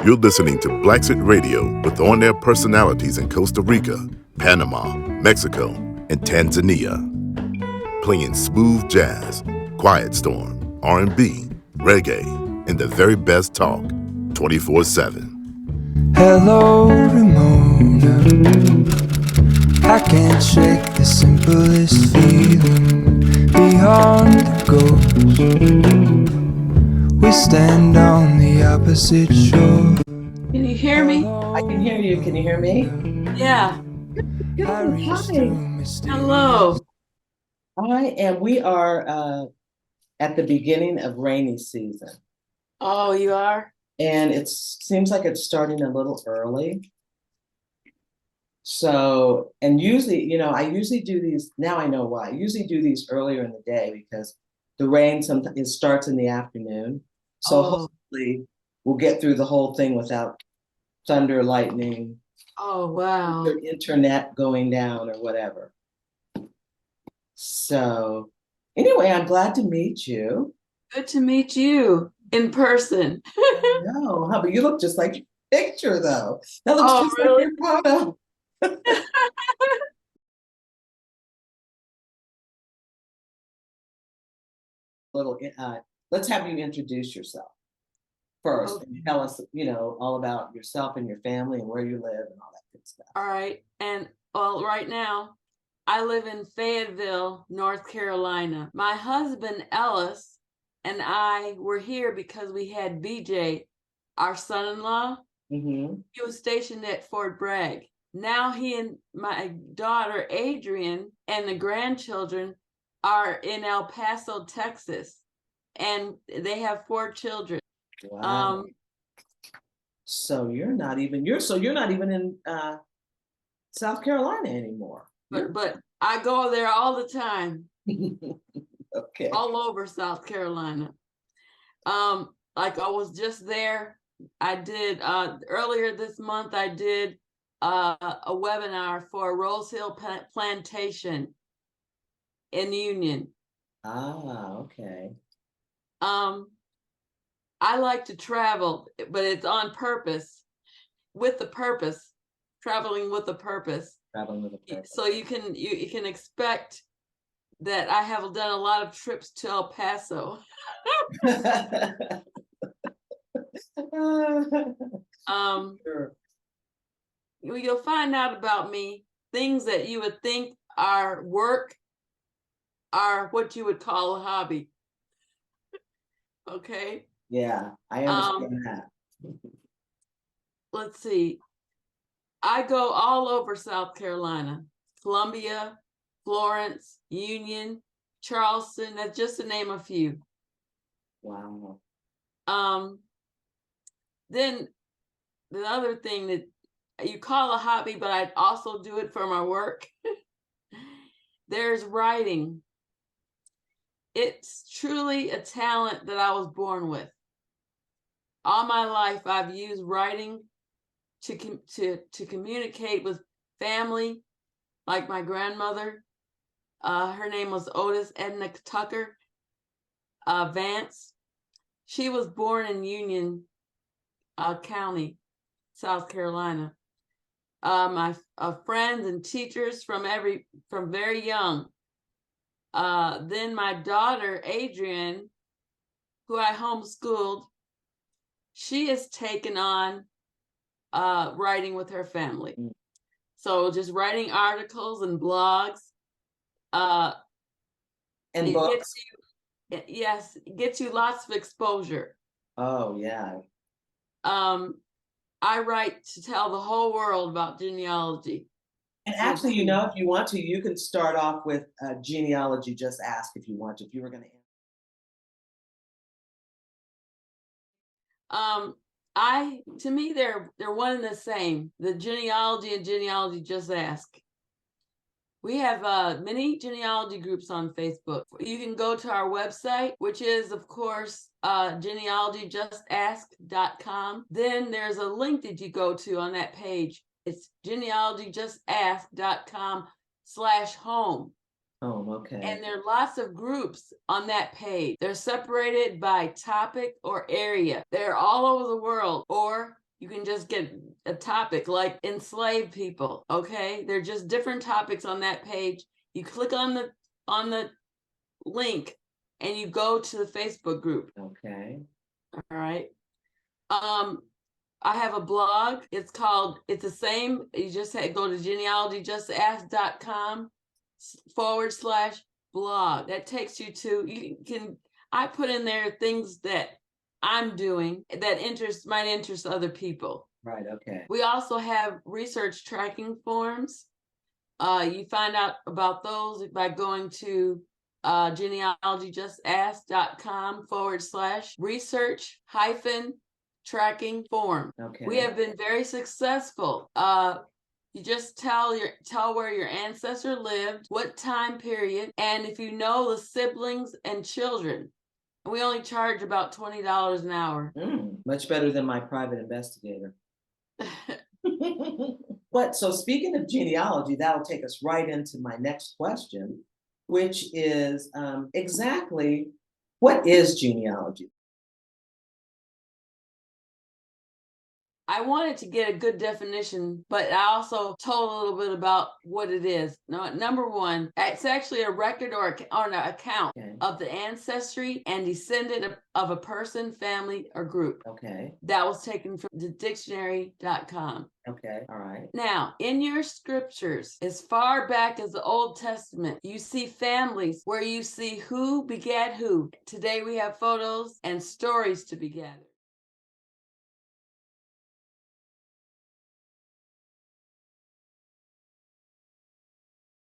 You're listening to Blackset Radio with on-air personalities in Costa Rica, Panama, Mexico, and Tanzania. Playing smooth jazz, quiet storm, R&B, reggae, and the very best talk, 24/7. Hello, Ramona. I can't shake the simplest feeling beyond the ghost. We stand on the opposite shore. Can you hear me? I can hear you. Can you hear me? Yeah. Good. Hi. Hello. We are at the beginning of rainy season. Oh, you are? And it seems like it's starting a little early. So, and usually, I usually do these, now I know why. I usually do these earlier in the day because the rain sometimes it starts in the afternoon. So hopefully we'll get through the whole thing without thunder, lightning. Oh, wow. Your internet going down or whatever. So anyway, I'm glad to meet you. Good to meet you in person. No, but you look just like your picture though. That looks just really? like your photo. Let's have you introduce yourself first. Okay. And tell us, all about yourself and your family and where you live and all that good stuff. All right. And right now, I live in Fayetteville, North Carolina. My husband, Ellis, and I were here because we had BJ, our son-in-law. Mm-hmm. He was stationed at Fort Bragg. Now he and my daughter, Adrian, and the grandchildren are in El Paso, Texas. And they have 4 children. Wow. So you're not even in South Carolina anymore. But I go there all the time. Okay. All over South Carolina. Like I was just there. I did earlier this month. I did a webinar for Rose Hill Plantation in Union. Ah, okay. I like to travel, but it's on purpose, with the purpose, traveling with a purpose. Traveling with a purpose. So you can expect that I have done a lot of trips to El Paso. Sure. You'll find out about me things that you would think are work are what you would call a hobby. Okay. Yeah, I understand that. Let's see. I go all over South Carolina, Columbia, Florence, Union, Charleston. That's just to name a few. Wow. Then the other thing that you call a hobby, but I also do it for my work. There's writing. It's truly a talent that I was born with. All my life, I've used writing to communicate with family, like my grandmother. Her name was Otis Edna Tucker Vance. She was born in Union County, South Carolina. My friends and teachers from very young. Then my daughter, Adrian, who I homeschooled, she has taken on writing with her family. So just writing articles and blogs. And books. Gets you lots of exposure. Oh, yeah. I write to tell the whole world about genealogy. And actually, if you want to, you can start off with Genealogy Just Ask if you want to, if you were going to. To me, they're one and the same. The genealogy and Genealogy Just Ask. We have many genealogy groups on Facebook. You can go to our website, which is, of course, genealogyjustask.com. Then there's a link that you go to on that page. It's genealogyjustask.com/home. Okay. And there are lots of groups on that page. They're separated by topic or area. They're all over the world, or you can just get a topic like enslaved people. Okay, they're just different topics on that page. You click on the link and you go to the Facebook group. Okay. All right. I have a blog. It's the same. You just go to genealogyjustask.com/blog. That takes you to, I put in there things that I'm doing that might interest other people. Right, okay. We also have research tracking forms. You find out about those by going to genealogyjustask.com/research-tracking form. Okay. We have been very successful. You just tell where your ancestor lived, what time period, and if you know the siblings and children. We only charge about $20 an hour. Much better than my private investigator. But so speaking of genealogy, that'll take us right into my next question, which is exactly what is genealogy? I wanted to get a good definition, but I also told a little bit about what it is. Now, number one, it's actually a record or an account of the ancestry and descendant of a person, family, or group. Okay. That was taken from the dictionary.com. Okay, all right. Now, in your scriptures, as far back as the Old Testament, you see families where you see who begat who. Today we have photos and stories to be gathered.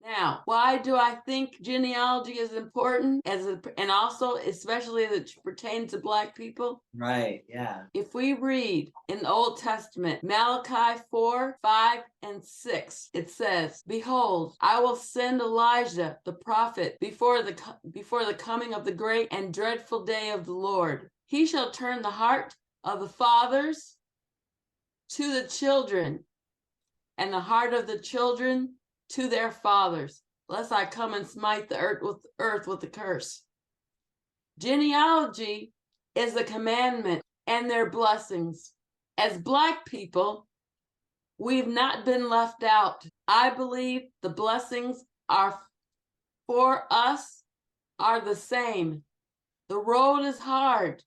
Now, why do I think genealogy is important and also especially as it pertains to Black people? Right, yeah. If we read in the Old Testament, Malachi 4, 5, and 6, it says, "Behold, I will send Elijah the prophet before the coming of the great and dreadful day of the Lord. He shall turn the heart of the fathers to the children, and the heart of the children to their fathers, lest I come and smite the earth with a curse." Genealogy is a commandment and their blessings. As Black people, we've not been left out. I believe the blessings are for us are the same. The road is hard,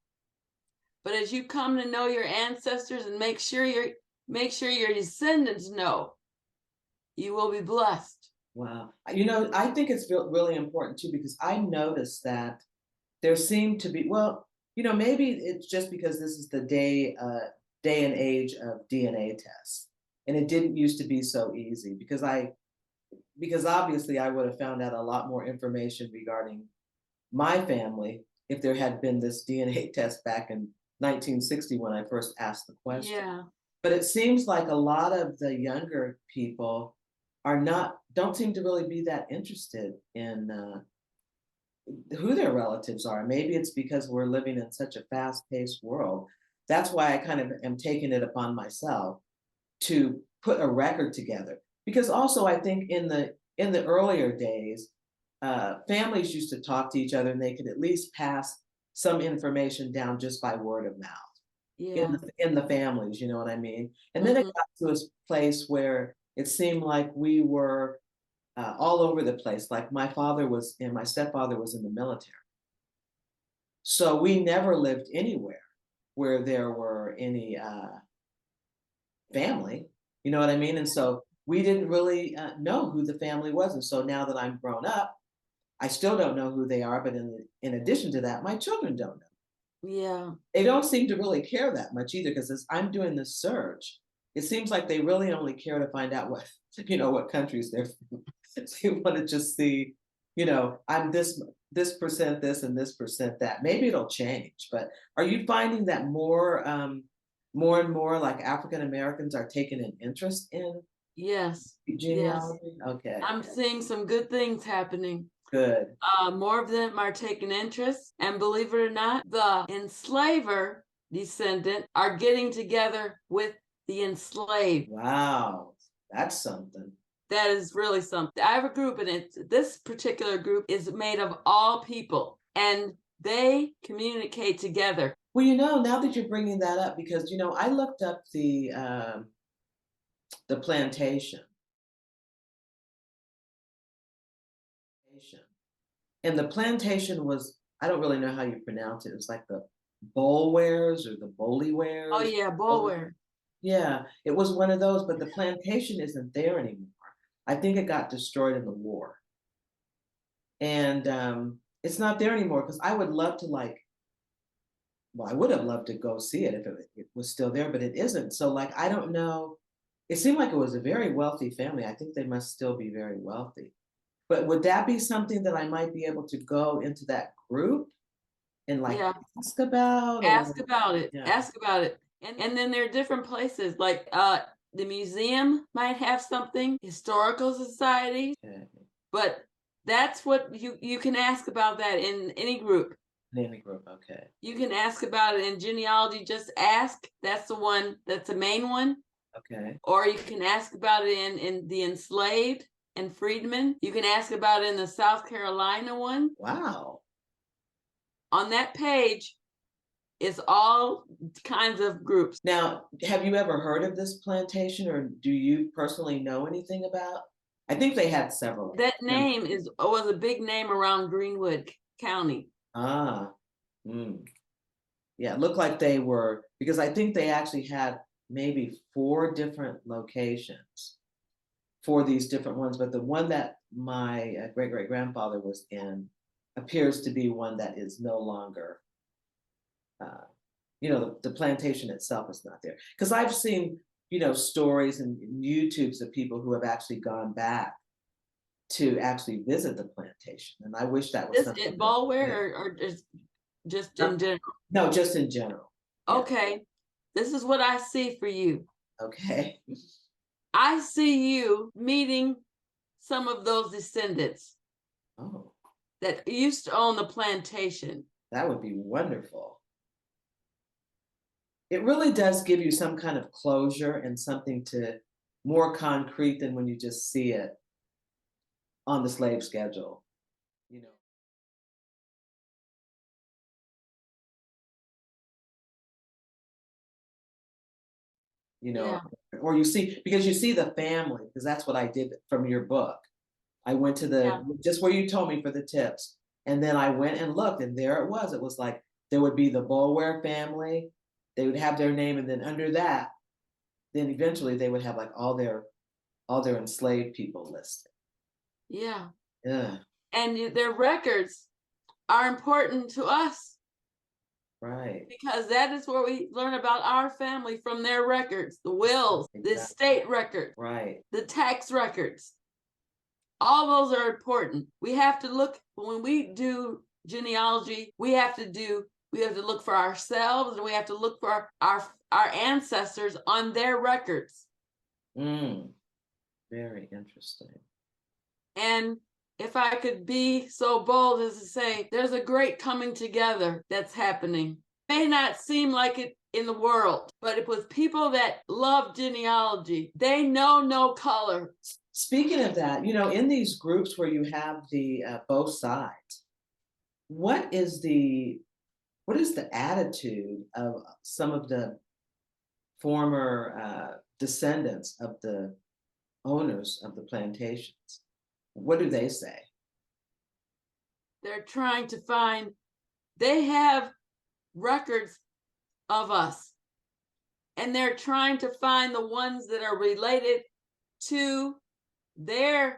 but as you come to know your ancestors and make sure your descendants know, you will be blessed. Wow. I think it's really important too, because I noticed that there seemed to be, maybe it's just because this is the day and age of DNA tests. And it didn't used to be so easy because obviously I would have found out a lot more information regarding my family if there had been this DNA test back in 1960 when I first asked the question. Yeah. But it seems like a lot of the younger people don't seem to really be that interested in who their relatives are. Maybe it's because we're living in such a fast-paced world. That's why I kind of am taking it upon myself to put a record together. Because also I think in the earlier days, families used to talk to each other and they could at least pass some information down just by word of mouth. Yeah. In the families, you know what I mean? And then it got to a place where it seemed like we were all over the place. Like my father and my stepfather was in the military. So we never lived anywhere where there were any family, you know what I mean? And so we didn't really know who the family was. And so now that I'm grown up, I still don't know who they are. But in addition to that, my children don't know. Yeah. They don't seem to really care that much either, because as I'm doing this search, it seems like they really only care to find out what countries they're from. So you want to just see, I'm this percent this and this percent that. Maybe it'll change, but are you finding that more and more like African Americans are taking an interest in genealogy? Yes. Okay. I'm seeing some good things happening. Good. More of them are taking interest, and believe it or not, the enslaver descendant are getting together with the enslaved. Wow, that's something. That is really something. I have a group, and this particular group is made of all people, and they communicate together. Well, now that you're bringing that up, because I looked up the plantation, and the plantation was, I don't really know how you pronounce it. It's like the Bolwares or the Oh Boliwares. yeah, Bulwer. Yeah, it was one of those, but the plantation isn't there anymore. I think it got destroyed in the war. And it's not there anymore because I would love to well, I would have loved to go see it if it was still there, but it isn't. So I don't know. It seemed like it was a very wealthy family. I think they must still be very wealthy. But would that be something that I might be able to go into that group and Yeah, ask about, or ask about it. yeah. Ask about it. And then there are different places like the museum might have something, historical society, Okay. but that's what you can ask about that in any group. Nanny group, okay. You can ask about it in Genealogy Just Ask. That's the one, that's the main one. Okay. Or you can ask about it in the Enslaved and Freedmen. You can ask about it in the South Carolina one. Wow. On that page is all kinds of groups. Now, have you ever heard of this plantation, or do you personally know anything about? I think they had several. That name was a big name around Greenwood County. Ah, mm. Yeah, it looked like they were, because I think they actually had maybe 4 different locations for these different ones, but the one that my great-great-grandfather was in appears to be one that is no longer, the plantation itself is not there. Because I've seen, stories and YouTubes of people who have actually gone back to actually visit the plantation. And I wish that was Is something. it Ballware or just in general? No, just in general. Yeah. Okay, this is what I see for you. Okay. I see you meeting some of those descendants Oh, that used to own the plantation. that would be wonderful. It really does give you some kind of closure and something more concrete than when you just see it on the slave schedule. You know. Yeah. Or because you see the family, because that's what I did from your book. I went to just where you told me for the tips. And then I went and looked, and there it was. It was like there would be the Boulware family, they would have their name, and then under that, then eventually they would have all their enslaved people listed. Yeah. Yeah. And their records are important to us. Right. Because that is where we learn about our family, from their records, the wills, Exactly. the estate records, Right. the tax records. All those are important. We have to look, when we do genealogy, we have to look for ourselves, and we have to look for our ancestors on their records. Very interesting. And if I could be so bold as to say, there's a great coming together that's happening. It may not seem like it in the world, but it was people that love genealogy. They know no color. Speaking of that, in these groups where you have the both sides, what is the attitude of some of the former descendants of the owners of the plantations? What do they say? They're trying to find, they have records of us, and they're trying to find the ones that are related to the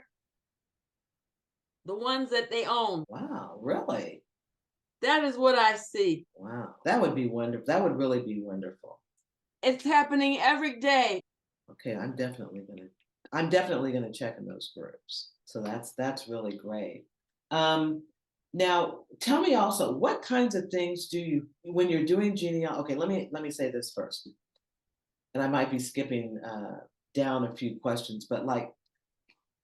ones that they own. Wow, really? That is what I see. Wow, that would be wonderful. That would really be wonderful. It's happening every day. Okay, I'm definitely gonna check in those groups. So that's really great. Now tell me also, what kinds of things do you, when you're doing genealogy? Okay, let me say this first, and I might be skipping down a few questions, but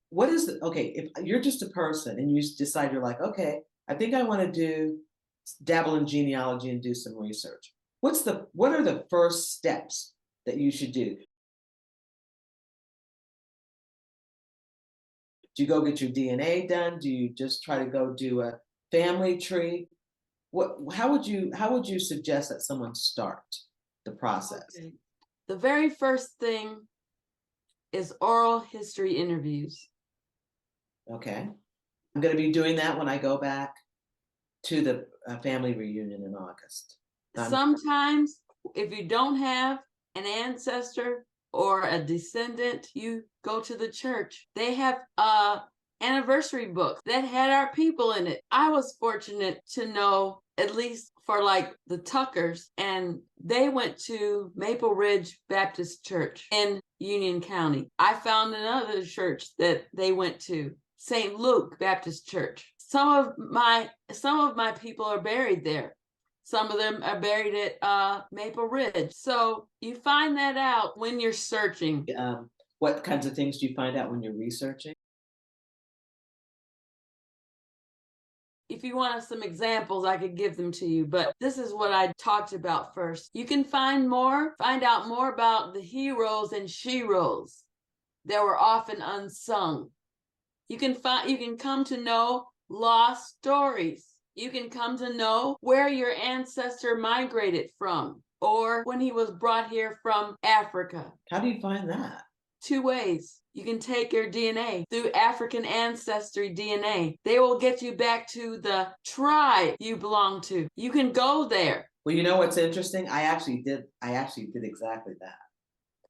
what is okay, if you're just a person and you decide, you're like, okay, I think I want to dabble in genealogy and do some research. What are the first steps that you should do? Do you go get your DNA done? Do you just try to go do a family tree? how would you suggest that someone start the process? Okay. The very first thing is oral history interviews. Okay. I'm going to be doing that when I go back to the family reunion in August. Sometimes, if you don't have an ancestor or a descendant, you go to the church. They have anniversary books that had our people in it. I was fortunate to know, at least for like the Tuckers, and they went to Maple Ridge Baptist Church in Union County. I found another church that they went to, St. Luke Baptist Church. Some of my people are buried there. Some of them are buried at Maple Ridge. So you find that out when you're searching. What kinds of things do you find out when you're researching? If you want some examples, I could give them to you, but this is what I talked about first. You can find out more about the heroes and sheroes that were often unsung. You can come to know lost stories. You can come to know where your ancestor migrated from, or when he was brought here from Africa. How do you find that? 2 ways. You can take your DNA through African ancestry DNA. They will get you back to the tribe you belong to. You can go there. Well, you know what's interesting? I actually did exactly that.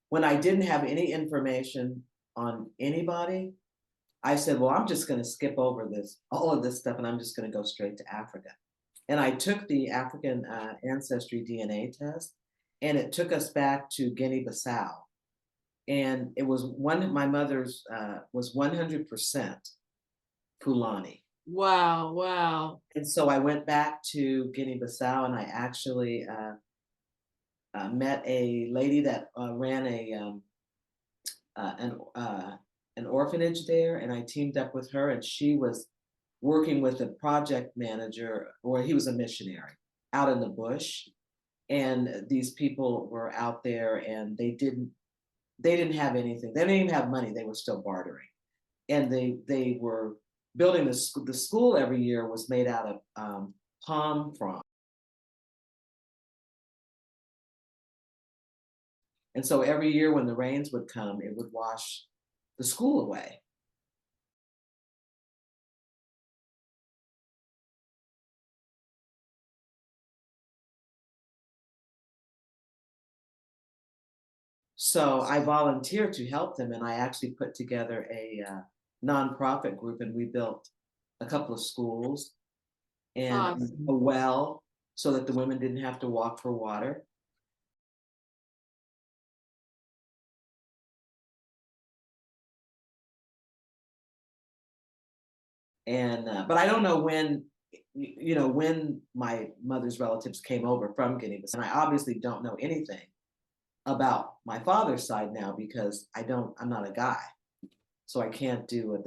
When I didn't have any information on anybody, I said, well, I'm just going to skip over all of this stuff, and I'm just going to go straight to Africa. And I took the African ancestry DNA test, and it took us back to Guinea-Bissau. And it was my mother's was 100% Fulani. Wow, wow. And so I went back to Guinea-Bissau, and I actually met a lady that ran an orphanage there, and I teamed up with her, and she was working with a project manager, or he was a missionary out in the bush. And these people were out there, and they didn't have anything. They didn't even have money. They were still bartering. And they were building the school every year was made out of palm fronds. And so every year when the rains would come, it would wash the school away. So I volunteered to help them, and I actually put together a nonprofit group, and we built a couple of schools and a well so that the women didn't have to walk for water. And but I don't know when, when my mother's relatives came over from Guinea-Bissau. And I obviously don't know anything about my father's side now because I'm not a guy, so I can't do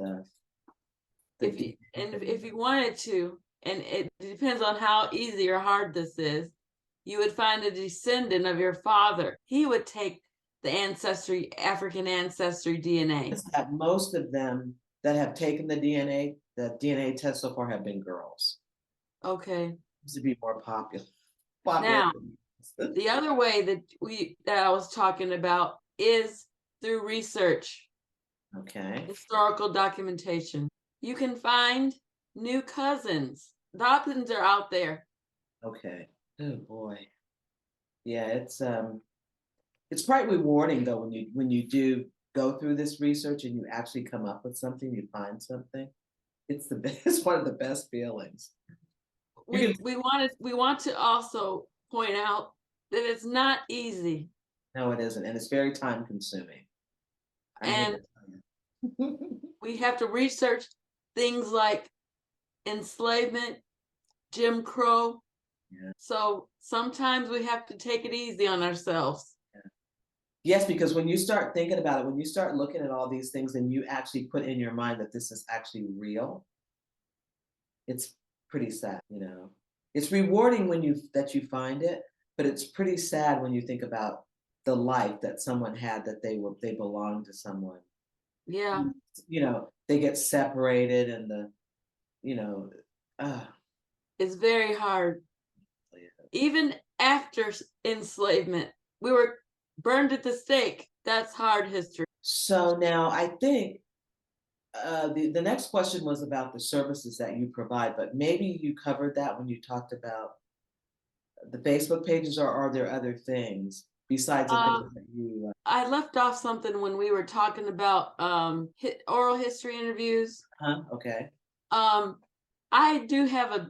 if you wanted to, and it depends on how easy or hard this is, you would find a descendant of your father. He would take the African ancestry DNA. That most of them that have taken the DNA test so far have been girls. Okay. Used to be more popular. Now, the other way that I was talking about is through research. Okay. Historical documentation. You can find new cousins. Adoptions are out there. Okay. Oh boy. Yeah, it's quite rewarding though when you do go through this research and you actually come up with something, you find something. It's one of the best feelings. We want to also point out that it's not easy. No, it isn't, and it's very time consuming. And we have to research things like enslavement, Jim Crow. Yeah. So sometimes we have to take it easy on ourselves. Yeah. Yes, because when you start thinking about it, when you start looking at all these things and you actually put in your mind that this is actually real, it's pretty sad, It's rewarding when you find it, but it's pretty sad when you think about the life that someone had, that they belonged to someone. Yeah. They get separated and it's very hard. Even after enslavement, we were burned at the stake. That's hard history. So now I think the next question was about the services that you provide, but maybe you covered that when you talked about the Facebook pages, or are there other things besides the things that you? I left off something when we were talking about oral history interviews. Okay. I do have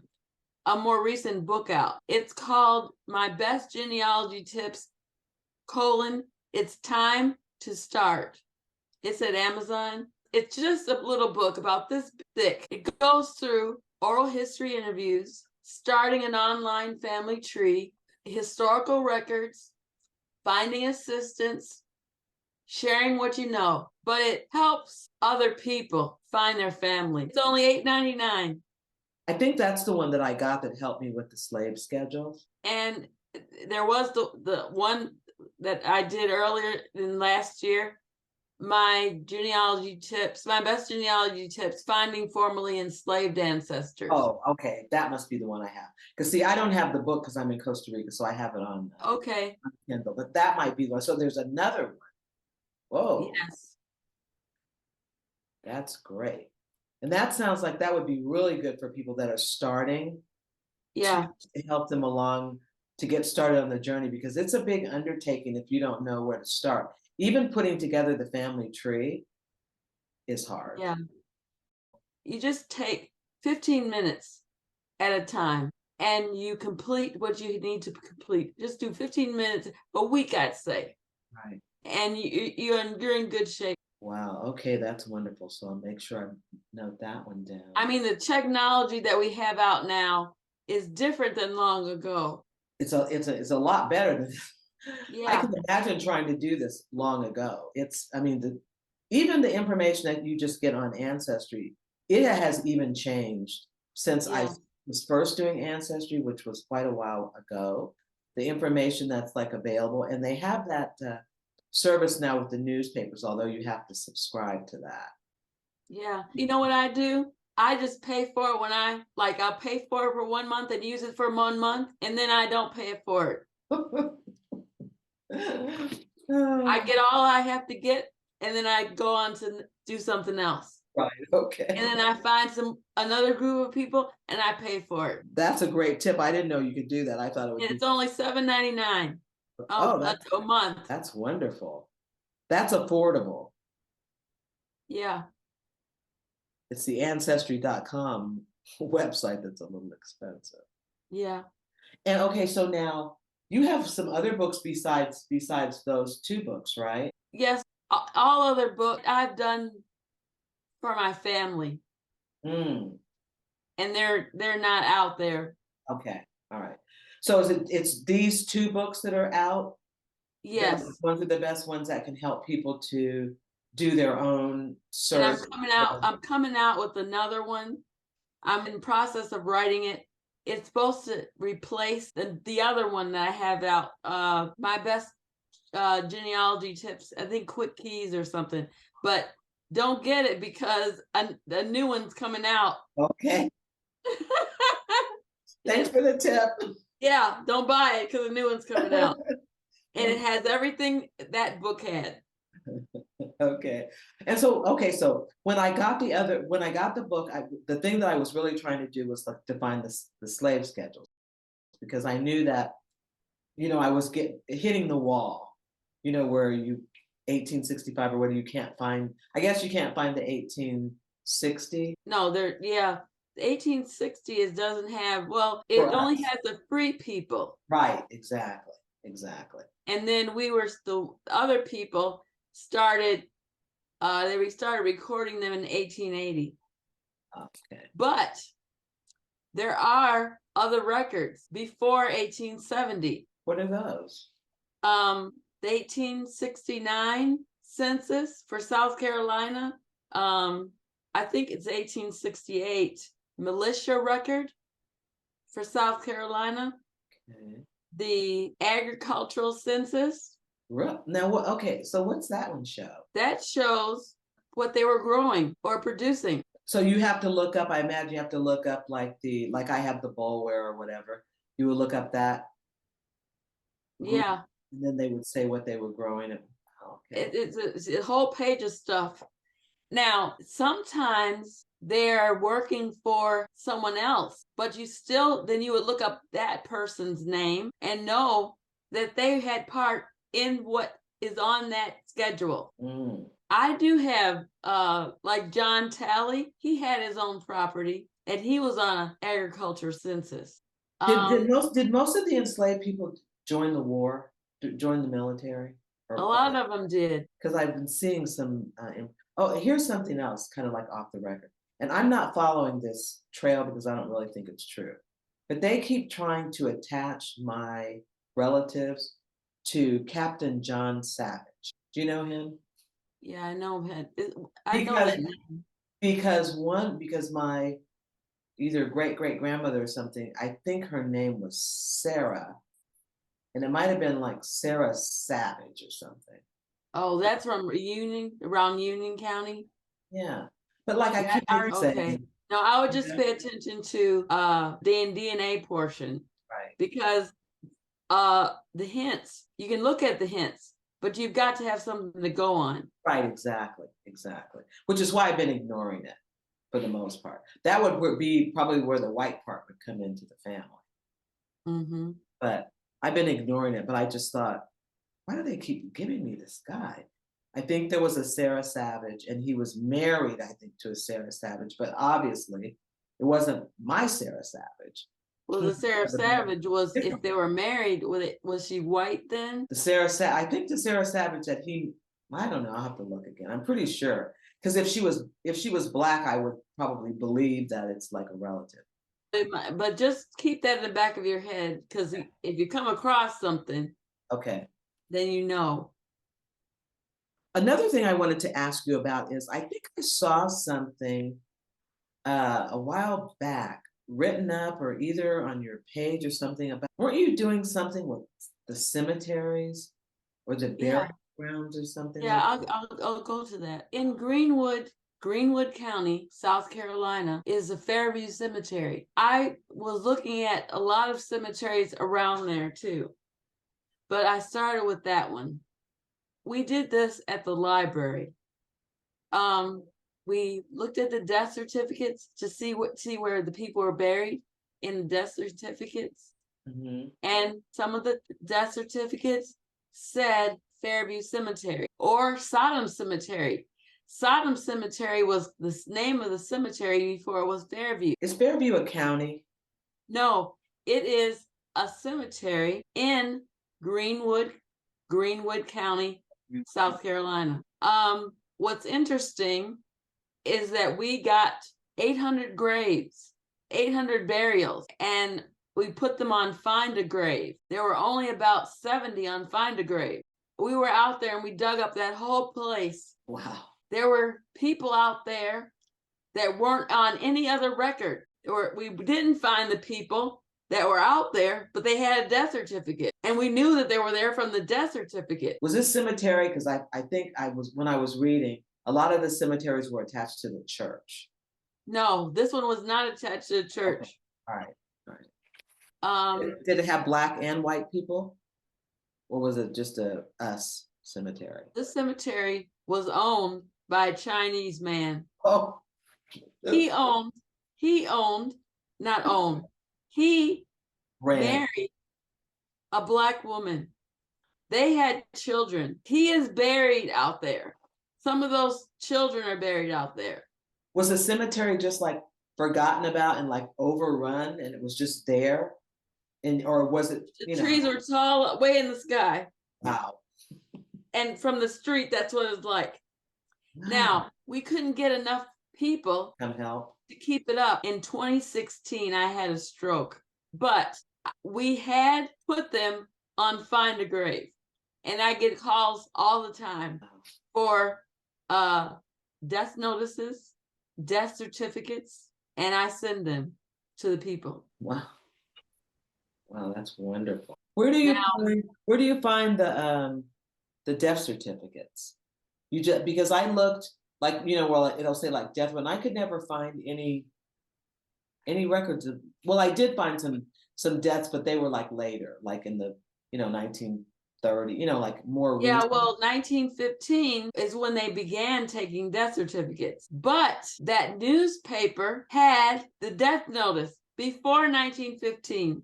a more recent book out. It's called My Best Genealogy Tips, It's Time to Start. It's at Amazon. It's just a little book about this thick. It goes through oral history interviews, starting an online family tree, historical records, finding assistance, sharing what you know, but it helps other people find their family. It's only $8.99. I think that's the one that I got that helped me with the slave schedules. And there was the one that I did earlier in last year, my best genealogy tips, finding formerly enslaved ancestors. Oh, okay. That must be the one I have. Because see, I don't have the book because I'm in Costa Rica, so I have it on Kindle. But that might be the one. So there's another one. Whoa. Yes. That's great. And that sounds like that would be really good for people that are starting. Yeah. To help them along to get started on the journey, because it's a big undertaking if you don't know where to start. Even putting together the family tree is hard. Yeah. You just take 15 minutes at a time and you complete what you need to complete. Just do 15 minutes a week, I'd say. Right. And you're in good shape. Wow. Okay, that's wonderful. So I'll make sure I note that one down. I mean, the technology that we have out now is different than long ago. It's a lot better than Yeah. I can imagine trying to do this long ago. Even the information that you just get on Ancestry, it has even changed since I was first doing Ancestry, which was quite a while ago. The information that's like available, and they have that service now with the newspapers, although you have to subscribe to that. Yeah. You know what I do? I just pay for it when I'll pay for it for 1 month and use it for 1 month, and then I don't pay for it. I get all I have to get, and then I go on to do something else. Right. Okay. And then I find another group of people, and I pay for it. That's a great tip. I didn't know you could do that. I thought it would. And it's only $7.99. That's a month. That's wonderful. That's affordable. Yeah. It's the ancestry.com website that's a little expensive. Yeah. And okay, so now you have some other books besides those two books, right? Yes, all other books I've done for my family. And they're not out there. Okay. All right. So it's these two books that are out? Yes. Ones are the best ones that can help people to do their own search. And I'm coming out with another one. I'm in the process of writing it. It's supposed to replace the other one that I have out, My Best Genealogy Tips, I think Quick Keys or something. But don't get it because a new one's coming out. Okay. Thanks for the tip. Yeah, don't buy it because a new one's coming out. And it has everything that book had. Okay. And so when I got the book, the thing that I was really trying to do was to find the slave schedules, because I knew that, I was hitting the wall, where 1865 or whether you can't find, I guess you can't find the 1860. No, the 1860 doesn't have, it only has the free people. Right, exactly. And then the other people started, we started recording them in 1880. Okay. But there are other records before 1870. What are those? The 1869 census for South Carolina. I think it's 1868 militia record for South Carolina. Okay. The agricultural census. Now, okay, so what's that one show? That shows what they were growing or producing. So you have to look up, I imagine you have to look up like I have the Bulwer or whatever. You will look up that Yeah. And then they would say what they were growing. Okay. It's a whole page of stuff. Now, sometimes they're working for someone else, but then you would look up that person's name and know that they had part in what is on that schedule. I do have, like John Talley, he had his own property and he was on an agriculture census. Did most of the enslaved people join the war, join the military? A lot of them did. Because I've been seeing some. Here's something else, kind of like off the record. And I'm not following this trail because I don't really think it's true. But they keep trying to attach my relatives to Captain John Savage. Do you know him? Yeah, I know him. I know that name. Because my either great-great-grandmother or something, I think her name was Sarah. And it might have been like Sarah Savage or something. Oh, that's from around Union County? Yeah. But like I keep saying. Okay. No, I would just pay attention to the DNA portion. Right. Because the hints, you can look at the hints, but you've got to have something to go on. Right, exactly. Which is why I've been ignoring it for the most part. That would be probably where the white part would come into the family. But I've been ignoring it, but I just thought, why do they keep giving me this guy? I think there was a Sarah Savage, and he was married, I think, to a Sarah Savage, but obviously it wasn't my Sarah Savage. Well, the Sarah Savage was, if they were married, was she white then? I think the Sarah Savage that I don't know, I'll have to look again. I'm pretty sure. Because if she was black, I would probably believe that it's like a relative. But just keep that in the back of your head, because if you come across something, okay, then you know. Another thing I wanted to ask you about is I think I saw something a while back written up or either on your page or something about, weren't you doing something with the cemeteries or the burial grounds or something? Yeah, I'll go to that. In Greenwood County, South Carolina, is the Fairview Cemetery. I was looking at a lot of cemeteries around there too, but I started with that one. We did this at the library. We looked at the death certificates to see where the people are buried in the death certificates. And some of the death certificates said Fairview Cemetery or Sodom Cemetery. Sodom Cemetery was the name of the cemetery before it was Fairview. Is Fairview a county? No, it is a cemetery in Greenwood County, South Carolina. What's interesting is that we got 800 graves, 800 burials, and we put them on Find a Grave. There were only about 70 on Find a Grave. We were out there and we dug up that whole place. Wow. There were people out there that weren't on any other record, or we didn't find the people that were out there, but they had a death certificate. And we knew that they were there from the death certificate. Was this cemetery, because I think when I was reading, a lot of the cemeteries were attached to the church. No, this one was not attached to the church. Okay. All right. Did it have black and white people? Or was it just a us cemetery? This cemetery was owned by a Chinese man. Oh. He married a black woman. They had children. He is buried out there. Some of those children are buried out there. Was the cemetery just like forgotten about and like overrun and it was just there? Or was it, the trees were tall way in the sky. Wow. And from the street, that's what it's like. Wow. Now, we couldn't get enough people come help to keep it up. In 2016, I had a stroke, but we had put them on Find a Grave. And I get calls all the time for death notices, death certificates, and I send them to the people. Wow. Wow, that's wonderful. Where do you find the death certificates? Because I looked, like, it'll say like death, and I could never find any records of, well, I did find some deaths, but they were like later, like in the 1930, like more Yeah, recent. well, 1915 is when they began taking death certificates. But that newspaper had the death notice before 1915.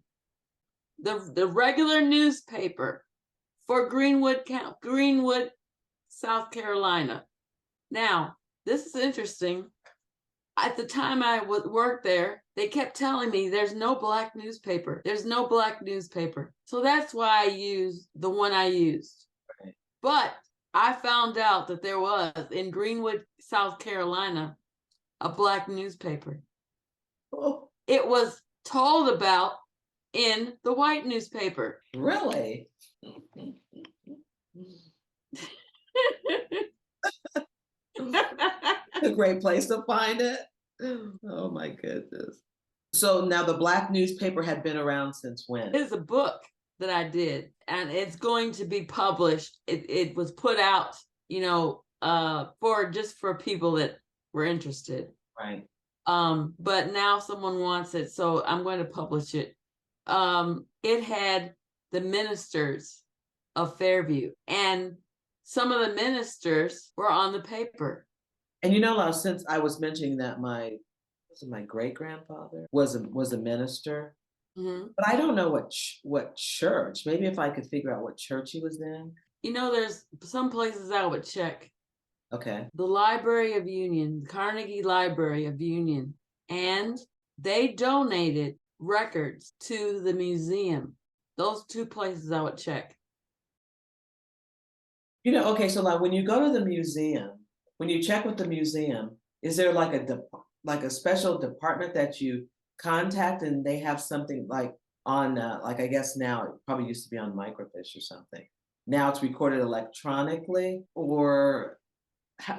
The regular newspaper for Greenwood, South Carolina. Now, this is interesting. At the time I worked there, they kept telling me there's no black newspaper. There's no black newspaper. So that's why I used the one I used. Right. But I found out that there was in Greenwood, South Carolina, a black newspaper. Oh, It was told about in the white newspaper. really? A great place to find it. Oh my goodness. So now the black newspaper had been around since when? It's a book that I did, and it's going to be published. It was put out, for people that were interested. Right. But now someone wants it, so I'm going to publish it. It had the ministers of Fairview, and some of the ministers were on the paper. And since I was mentioning that my great-grandfather was a minister, Mm-hmm. but I don't know what church. Maybe if I could figure out what church he was in. There's some places I would check. Okay. The Library of Union, the Carnegie Library of Union, and they donated records to the museum. Those two places I would check. Okay, so like when you go to the museum, when you check with the museum, is there like a special department that you contact, and they have something like on like I guess now it probably used to be on microfiche or something. Now it's recorded electronically, or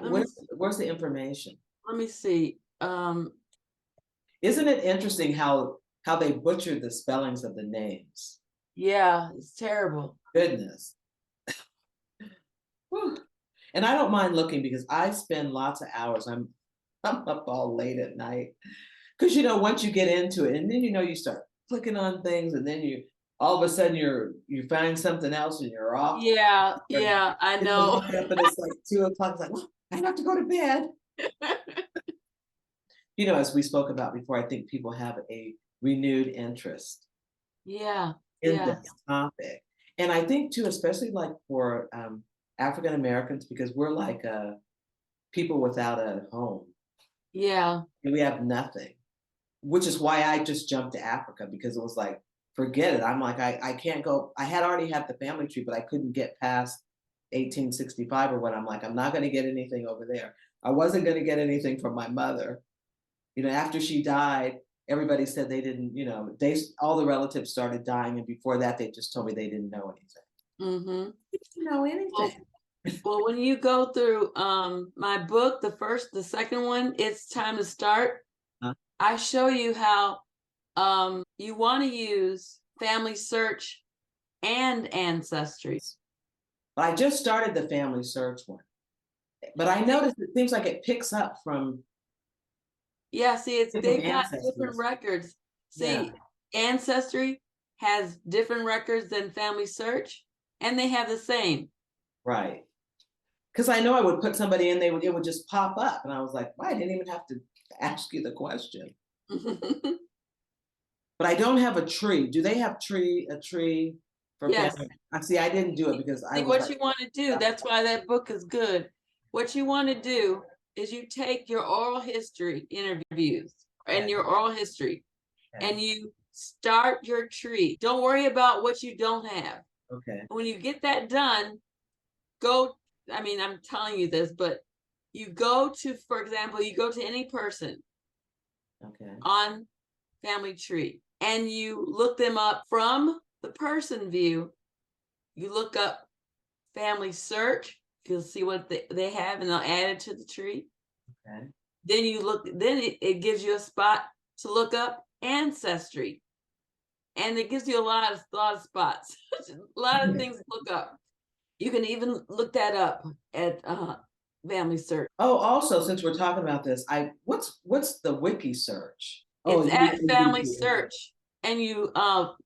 where's the information? Let me see. Isn't it interesting how they butchered the spellings of the names? Yeah, it's terrible. Goodness. And I don't mind looking because I spend lots of hours. I'm up all late at night because once you get into it, and then you start clicking on things, and then you all of a sudden you find something else and you're off. Yeah, I know. And it's like 2:00. It's like, well, I have to go to bed. As we spoke about before, I think people have a renewed interest. Yeah. In this topic, and I think too, especially like for African Americans, because we're like people without a home. Yeah. And we have nothing, which is why I just jumped to Africa, because it was like, forget it. I'm like, I can't go. I had already had the family tree, but I couldn't get past 1865 or what. I'm like, I'm not going to get anything over there. I wasn't going to get anything from my mother. After she died, everybody said they didn't, all the relatives started dying. And before that, they just told me they didn't know anything. Mm-hmm. They didn't know anything. Well, when you go through my book, the second one, It's Time to Start, I show you how you want to use Family Search and Ancestry. But I just started the Family Search one. But I noticed it seems like it picks up from. Yeah, see, they've got ancestors. different records. See, Yeah. Ancestry has different records than Family Search, and they have the same. Right. Because I know I would put somebody in, it would just pop up. And I was like, well, I didn't even have to ask you the question. But I don't have a tree. Do they have a tree for Yes. family? See, I didn't do it because I was what like, you want to do, that's why that book is good. What you want to do is you take your oral history interviews and your oral history, and you start your tree. Don't worry about what you don't have. Okay. When you get that done, I'm telling you this, but you go to, for example, you go to any person on Family Tree, and you look them up from the person view. You look up Family Search, you'll see what they have, and they'll add it to the tree. Okay. Then it gives you a spot to look up Ancestry, and it gives you a lot of spots, a lot of things to look up. You can even look that up at Family Search. Oh, also, since we're talking about this, what's the wiki search? It's at Family Search. and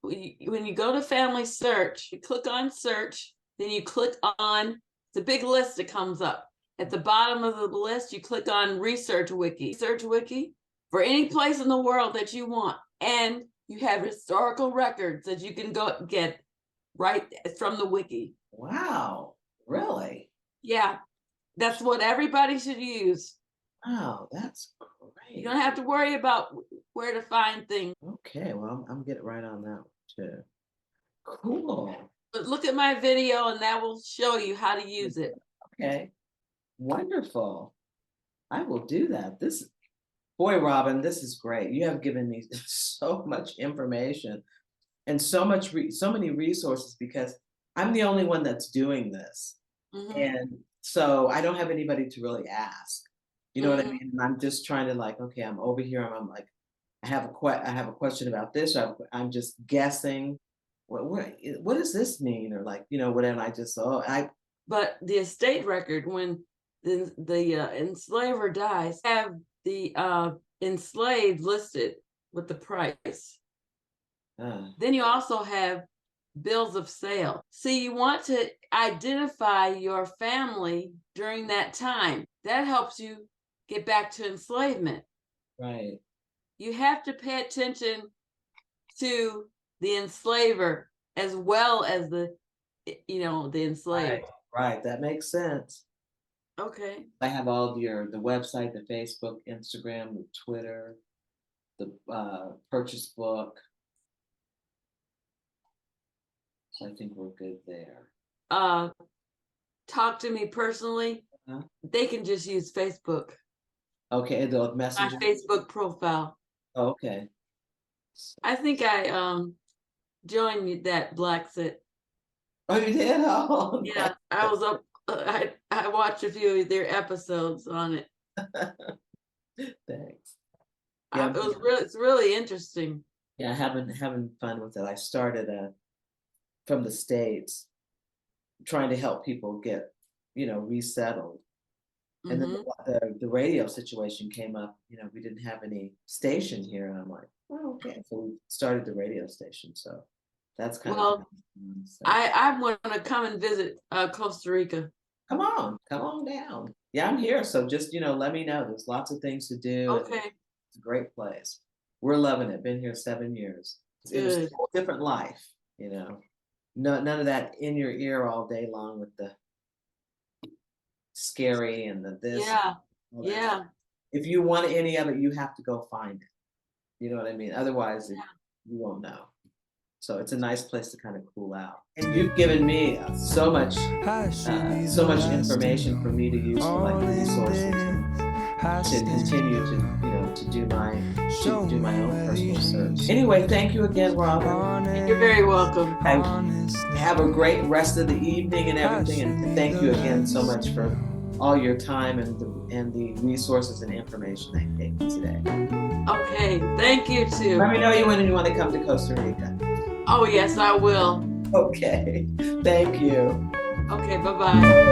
when you go to family search, you click on search, then you click on the big list that comes up. At the bottom of the list, you click on Research Wiki. Search Wiki for any place in the world that you want. And you have historical records that you can go get right from the wiki. Wow, really? Yeah, that's what everybody should use. Wow, that's great. You don't have to worry about where to find things. Okay, well, I'm getting right on that one too. Cool. But look at my video and that will show you how to use it. Okay, wonderful. I will do that. Boy, Robin, this is great. You have given me so much information and so many resources, because I'm the only one that's doing this. Mhm. And so I don't have anybody to really ask. You know what I Mhm. mean? And I'm just trying to, like, okay, I'm over here and I'm like, I have a question about this, or I'm just guessing. What does this mean? Or, like, whatever. But the estate record, when the enslaver dies, have the enslaved listed with the price. Then you also have bills of sale. See, you want to identify your family during that time. That helps you get back to enslavement. Right. You have to pay attention to the enslaver as well as the enslaved. Right. That makes sense. Okay. I have all the website, the Facebook, Instagram, the Twitter, the purchase book. So I think we're good there. Talk to me personally. Uh-huh. They can just use Facebook. Okay, the messenger. My Facebook profile. Oh, okay. I think I joined that Black Sit. Oh, you did? Oh, yeah. I was up. I watched a few of their episodes on it. Thanks. Yeah, it's really interesting. Yeah, having fun with it. I started from the States, trying to help people get, resettled. And then the radio situation came up. We didn't have any station here, and I'm like, oh, okay. So we started the radio station. So that's kind of. I want to come and visit Costa Rica. Come on down. Yeah, I'm here. So just let me know. There's lots of things to do. Okay. It's a great place. We're loving it. Been here 7 years. It's a whole different life. None of that in your ear all day long with the scary and the this. Yeah. If you want any of it, you have to go find it. You know what I mean? Otherwise, you won't know. So it's a nice place to kind of cool out. And you've given me so much information for me to use for, like, resources, and to continue to do my own personal search. Anyway, thank you again, Robin. You're very welcome. Have a great rest of the evening and everything, and thank you again so much for all your time and the resources and information that you gave me today. Okay, thank you too. Let me know when you want to come to Costa Rica. Oh yes, I will. Okay, thank you. Okay, bye-bye.